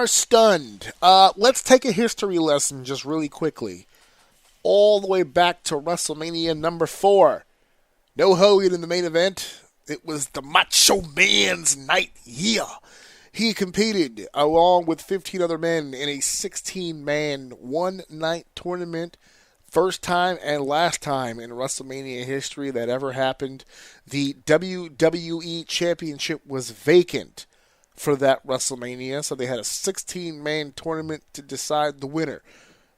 are stunned. Let's take a history lesson just really quickly. All the way back to WrestleMania number 4. No Hogan in the main event. It was the Macho Man's night. Yeah. He competed along with 15 other men in a 16-man one-night tournament. First time and last time in WrestleMania history that ever happened. The WWE Championship was vacant for that WrestleMania, so they had a 16-man tournament to decide the winner.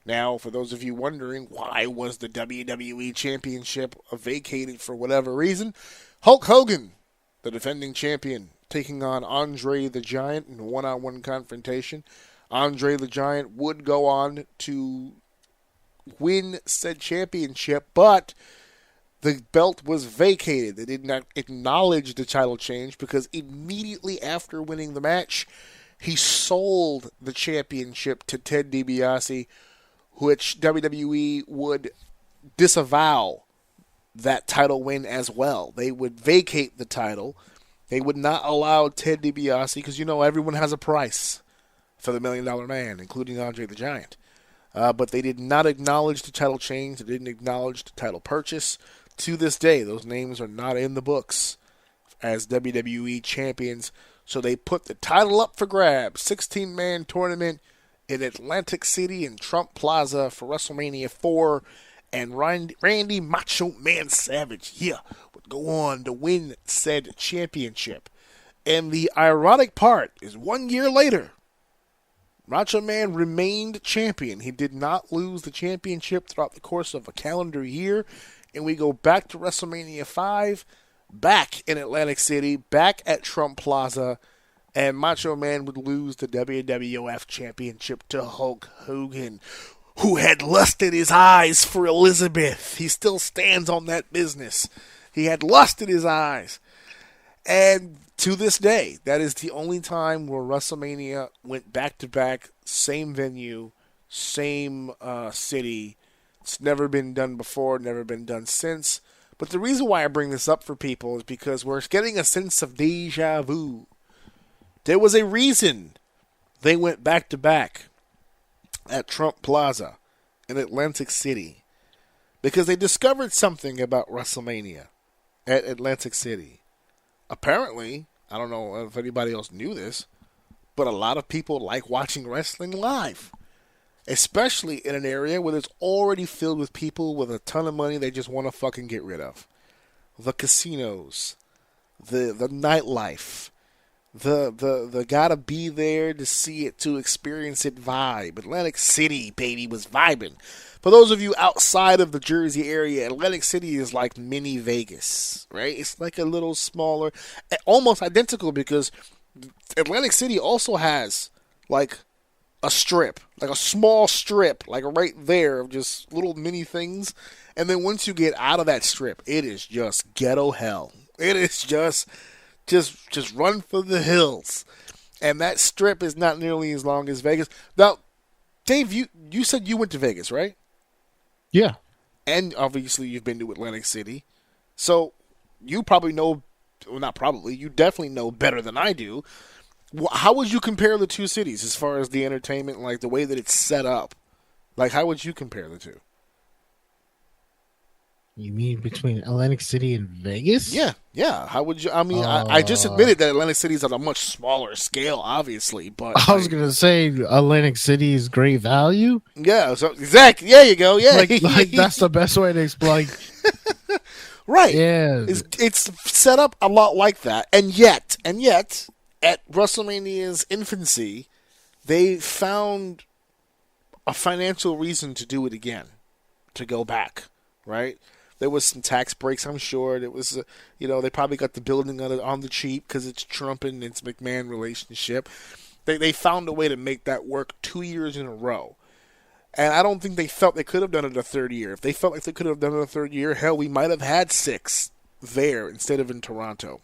Now, for those of you wondering why was the WWE Championship vacated for whatever reason, Hulk Hogan, the defending champion, taking on Andre the Giant in a one-on-one confrontation. Andre the Giant would go on to win said championship, but the belt was vacated. They did not acknowledge the title change because immediately after winning the match, he sold the championship to Ted DiBiase, which WWE would disavow that title win as well. They would vacate the title. They would not allow Ted DiBiase, because you know everyone has a price for the $1 Million Man, including Andre the Giant. But they did not acknowledge the title change. They didn't acknowledge the title purchase. To this day, those names are not in the books as WWE champions. So they put the title up for grabs. 16-man tournament in Atlantic City in Trump Plaza for WrestleMania 4. And Randy Macho Man Savage, would go on to win said championship. And the ironic part is 1 year later, Macho Man remained champion. He did not lose the championship throughout the course of a calendar year. And we go back to WrestleMania 5, back in Atlantic City, back at Trump Plaza, and Macho Man would lose the WWF Championship to Hulk Hogan, who had lusted his eyes for Elizabeth. He still stands on that business. He had lust in his eyes. And to this day, that is the only time where WrestleMania went back-to-back, same venue, same city. It's never been done before, never been done since. But the reason why I bring this up for people is because we're getting a sense of deja vu. There was a reason they went back-to-back at Trump Plaza in Atlantic City, because they discovered something about WrestleMania at Atlantic City. Apparently, I don't know if anybody else knew this, but a lot of people like watching wrestling live, especially in an area where it's already filled with people with a ton of money they just want to fucking get rid of. The casinos, the nightlife, the gotta be there to see it, to experience it vibe. Atlantic City, baby, was vibing. For those of you outside of the Jersey area, Atlantic City is like mini Vegas, right? It's like a little smaller, almost identical, because Atlantic City also has like a strip, like a small strip, like right there of just little mini things. And then once you get out of that strip, it is just ghetto hell. It is just run for the hills. And that strip is not nearly as long as Vegas. Now, Dave, you said you went to Vegas, right? Yeah. And obviously you've been to Atlantic City. So you probably know, well, not probably, you definitely know better than I do. How would you compare the two cities as far as the entertainment, like the way that it's set up? Like, how would you compare the two? You mean between Atlantic City and Vegas? Yeah. How would you? I mean, I just admitted that Atlantic City is on a much smaller scale, obviously. But I was gonna say Atlantic City is great value. Yeah. So exactly. There you go. Yeah. Like that's the best way to explain. Right. Yeah. It's set up a lot like that, and yet, at WrestleMania's infancy, they found a financial reason to do it again, to go back. Right. There was some tax breaks, I'm sure. It was, they probably got the building on the cheap because it's Trump and it's McMahon relationship. They found a way to make that work 2 years in a row. And I don't think they felt they could have done it a third year. If they felt like they could have done it a third year, hell, we might have had 6 there instead of in Toronto.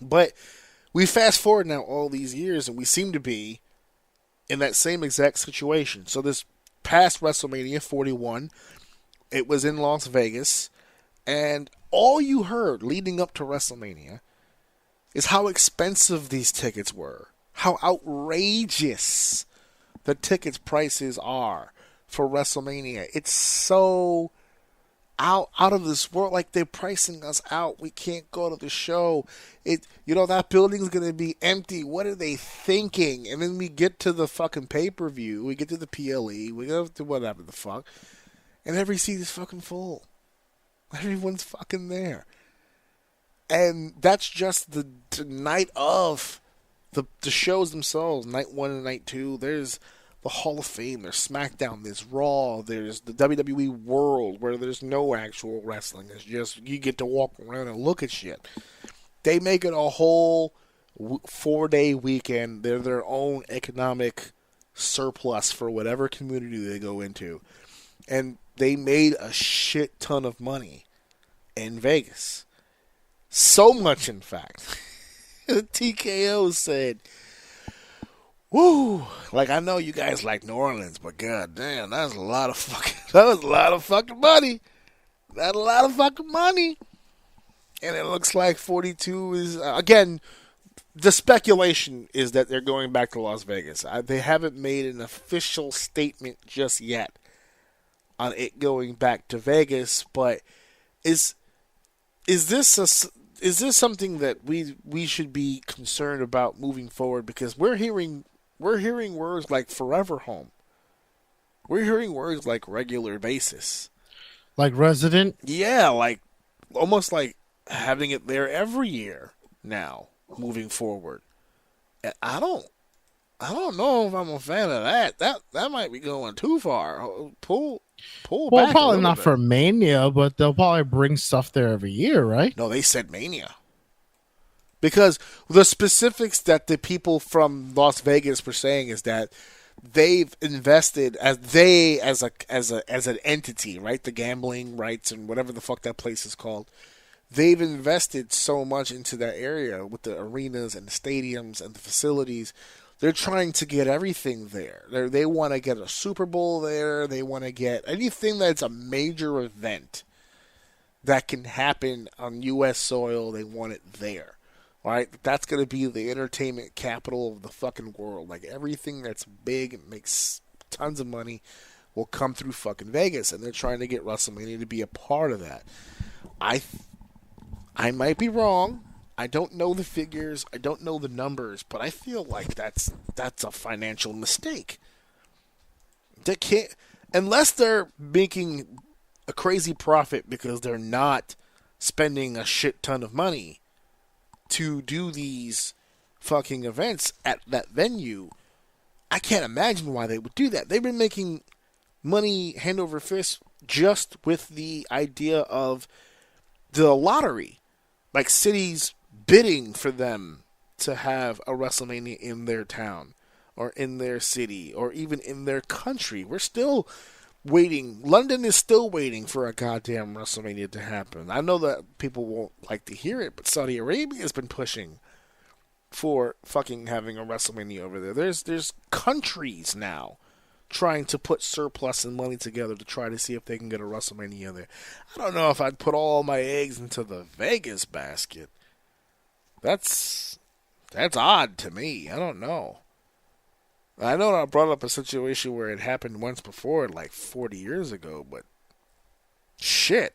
But we fast forward now all these years, and we seem to be in that same exact situation. So this past WrestleMania 41, it was in Las Vegas, and all you heard leading up to WrestleMania is how expensive these tickets were. how outrageous the tickets prices are for WrestleMania. It's so out of this world. Like, they're pricing us out. We can't go to the show. That building's gonna be empty. What are they thinking? And then we get to the fucking pay-per-view. We get to the PLE. We go to whatever the fuck, and every seat is fucking full. Everyone's fucking there. And that's just the night of the shows themselves. Night 1 and night 2. There's the Hall of Fame. There's SmackDown. There's Raw. There's the WWE World, where there's no actual wrestling. It's just you get to walk around and look at shit. They make it a whole 4-day weekend. They're their own economic surplus for whatever community they go into. And they made a shit ton of money in Vegas. So much, in fact. TKO said, "Woo! Like, I know you guys like New Orleans, but god damn, that was a lot of fucking money. That's a lot of fucking money." And it looks like 42 is again. The speculation is that they're going back to Las Vegas. They haven't made an official statement just yet on it going back to Vegas, but is this something that we should be concerned about moving forward? Because we're hearing words like forever home. We're hearing words like regular basis. Like resident? Yeah, like almost like having it there every year now, moving forward. And I don't know if I'm a fan of that. That might be going too far. Pull Well, back. probably not bit. for Mania, but they'll probably bring stuff there every year, right? No, they said Mania. Because the specifics that the people from Las Vegas were saying is that they've invested as an entity, right? The gambling rights and whatever the fuck that place is called. They've invested so much into that area with the arenas and the stadiums and the facilities. They're trying to get everything there. They want to get a Super Bowl there. They want to get anything that's a major event that can happen on U.S. soil. They want it there. All right? That's going to be the entertainment capital of the fucking world. Like, everything that's big and makes tons of money will come through fucking Vegas. And they're trying to get WrestleMania to be a part of that. I might be wrong. I don't know the figures. I don't know the numbers, but I feel like that's a financial mistake. They can't, unless they're making a crazy profit because they're not spending a shit ton of money to do these fucking events at that venue. I can't imagine why they would do that. They've been making money hand over fist just with the idea of the lottery. Like cities bidding for them to have a WrestleMania in their town or in their city or even in their country. We're still waiting. London is still waiting for a goddamn WrestleMania to happen. I know that people won't like to hear it, but Saudi Arabia has been pushing for fucking having a WrestleMania over there. There's countries now trying to put surplus and money together to try to see if they can get a WrestleMania there. I don't know if I'd put all my eggs into the Vegas basket. That's odd to me. I don't know. I know I brought up a situation where it happened once before, like 40 years ago, but shit.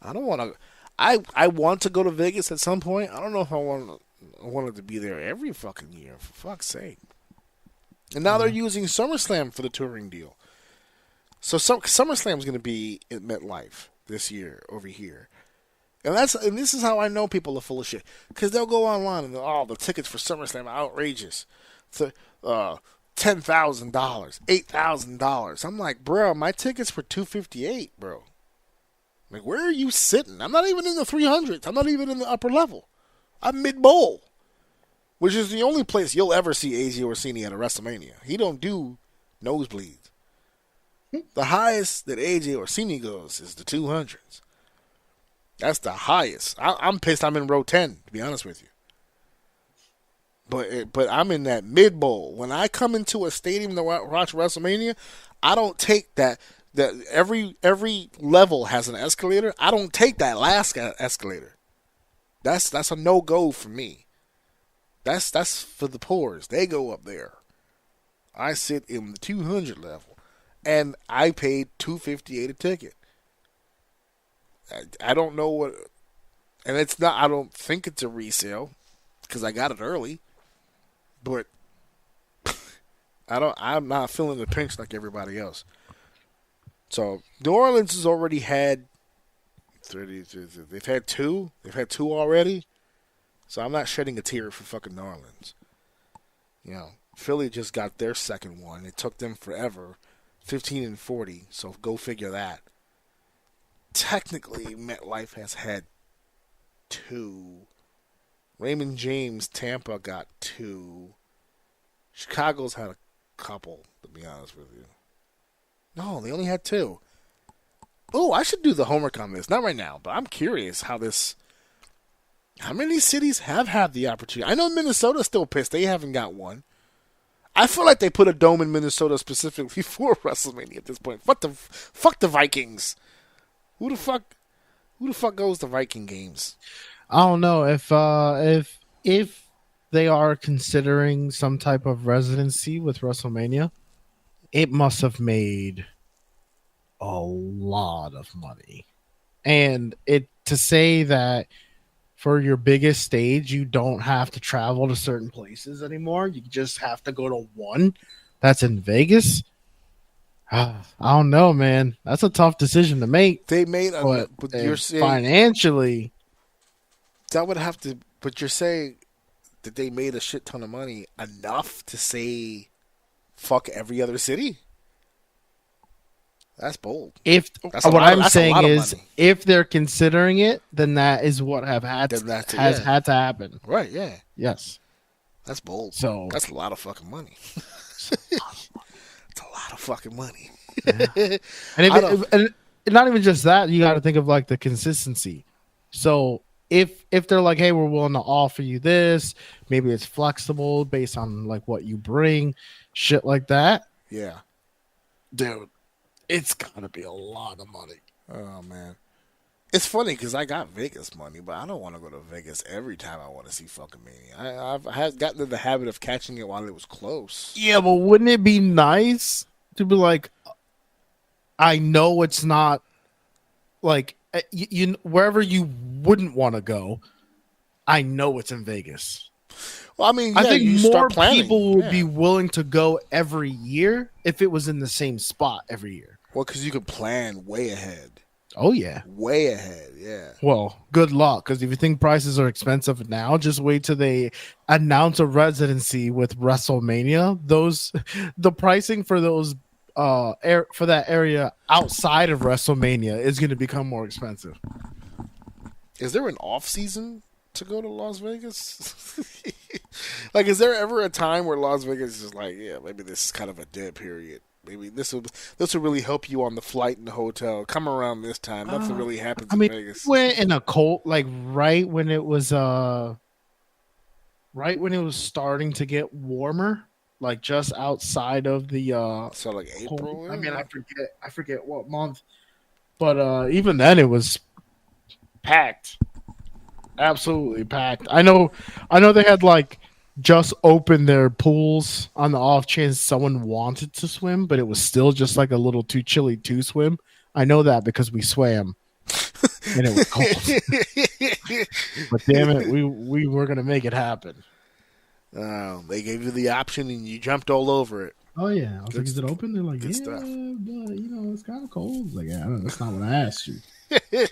I don't want to. I want to go to Vegas at some point. I don't know if I wanted to be there every fucking year, for fuck's sake. And now they're using SummerSlam for the touring deal. So SummerSlam is going to be at MetLife this year over here. And this is how I know people are full of shit. Because they'll go online and the tickets for SummerSlam are outrageous. $10,000, $8,000. I'm like, bro, my tickets were $258, bro. Like, where are you sitting? I'm not even in the 300s. I'm not even in the upper level. I'm mid-bowl. Which is the only place you'll ever see Ajorsini at a WrestleMania. He don't do nosebleeds. The highest that Ajorsini goes is the 200s. That's the highest. I'm pissed I'm in row 10, to be honest with you. But I'm in that mid-bowl. When I come into a stadium to watch WrestleMania, I don't take that every level has an escalator. I don't take that last escalator. That's a no-go for me. That's for the poors. They go up there. I sit in the 200 level, and I paid $258 a ticket. I don't know what, and it's not. I don't think it's a resale because I got it early, but I'm not feeling the pinch like everybody else. So New Orleans has already had 30. They've had two. They've had two already. So I'm not shedding a tear for fucking New Orleans. You know, Philly just got their second one. It took them forever, 15-40. So go figure that. Technically, MetLife has had two. Raymond James, Tampa got two. Chicago's had a couple, to be honest with you. No, they only had two. Oh, I should do the homework on this. Not right now, but I'm curious how many cities have had the opportunity. I know Minnesota's still pissed. They haven't got one. I feel like they put a dome in Minnesota specifically for WrestleMania at this point. Fuck the Vikings. Who the fuck goes to Viking games? I don't know if they are considering some type of residency with WrestleMania, it must have made a lot of money. And to say that for your biggest stage, you don't have to travel to certain places anymore. You just have to go to one that's in Vegas. I don't know, man. That's a tough decision to make. They made but you're saying financially that would have to. But you're saying that they made a shit ton of money enough to say fuck every other city. That's bold. What I'm saying is, if they're considering it, then that is what has had to happen. Right? Yeah. Yes. That's bold. So that's a lot of fucking money. It's a lot of fucking money. Yeah. And not even just that, you got to think of like the consistency. So if they're like, hey, we're willing to offer you this, maybe it's flexible based on like what you bring, shit like that. Yeah, dude, it's gotta be a lot of money. Oh man, it's funny because I got Vegas money, but I don't want to go to Vegas every time I want to see fucking Mania. I've gotten in the habit of catching it while it was close. Yeah, but wouldn't it be nice to be like, I know it's not like you wherever you wouldn't want to go, I know it's in Vegas. Well, I mean, yeah, I think more people would yeah. be willing to go every year if it was in the same spot every year. Well, because you could plan way ahead. Oh, yeah. Way ahead, yeah. Well, good luck, because if you think prices are expensive now, just wait till they announce a residency with WrestleMania. The pricing for those for that area outside of WrestleMania is going to become more expensive. Is there an off season to go to Las Vegas? Like, is there ever a time where Las Vegas is like, yeah, maybe this is kind of a dead period? Maybe this will really help you on the flight and the hotel. Come around this time. Nothing really happens in Vegas. Went in a cold, like right when it was starting to get warmer, like just outside of the so like April. Cold. I mean, I forget what month, but even then it was packed, absolutely packed. I know they had like just opened their pools on the off chance someone wanted to swim, but it was still just like a little too chilly to swim. I know that because we swam and it was cold. But damn it, we were gonna make it happen. They gave you the option and you jumped all over it. Oh yeah, I was like, "Is it open?" They're like, "Yeah, stuff. But it's kind of cold." I was like, "Yeah, that's not what I asked you."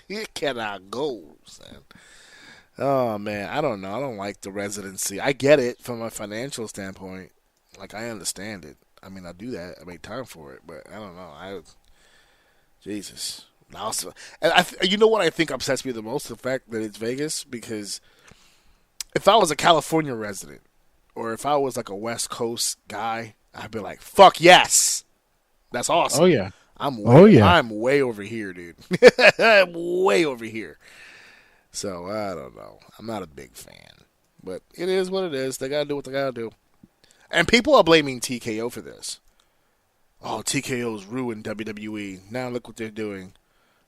You cannot go, son. Oh, man, I don't know. I don't like the residency. I get it from a financial standpoint. Like, I understand it. I mean, I do that. I make time for it. But I don't know. Jesus. Also, and you know what I think upsets me the most? The fact that it's Vegas. Because if I was a California resident, or if I was like a West Coast guy, I'd be like, fuck yes. That's awesome. Oh, yeah. I'm way over here, dude. I'm way over here. So, I don't know. I'm not a big fan. But it is what it is. They got to do what they got to do. And people are blaming TKO for this. Oh, TKO's ruined WWE. Now look what they're doing.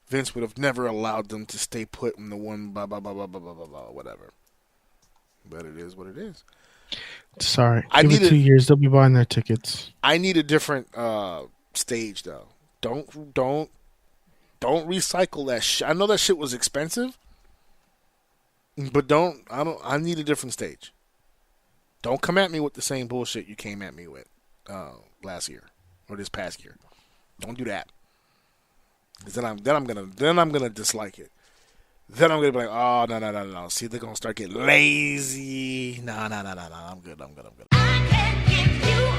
Vince would have never allowed them to stay put in the one blah, blah, blah, blah, blah, blah, blah, blah, whatever. But it is what it is. Sorry. I Give need it 2 years. They'll be buying their tickets. I need a different stage though. Don't recycle that shit. I know that shit was expensive, but I need a different stage. Don't come at me with the same bullshit you came at me with last year or this past year. Don't do that. Because then I'm gonna dislike it. Then I'm gonna be like, oh no. See, they're gonna start getting lazy. No. I'm good. I can give you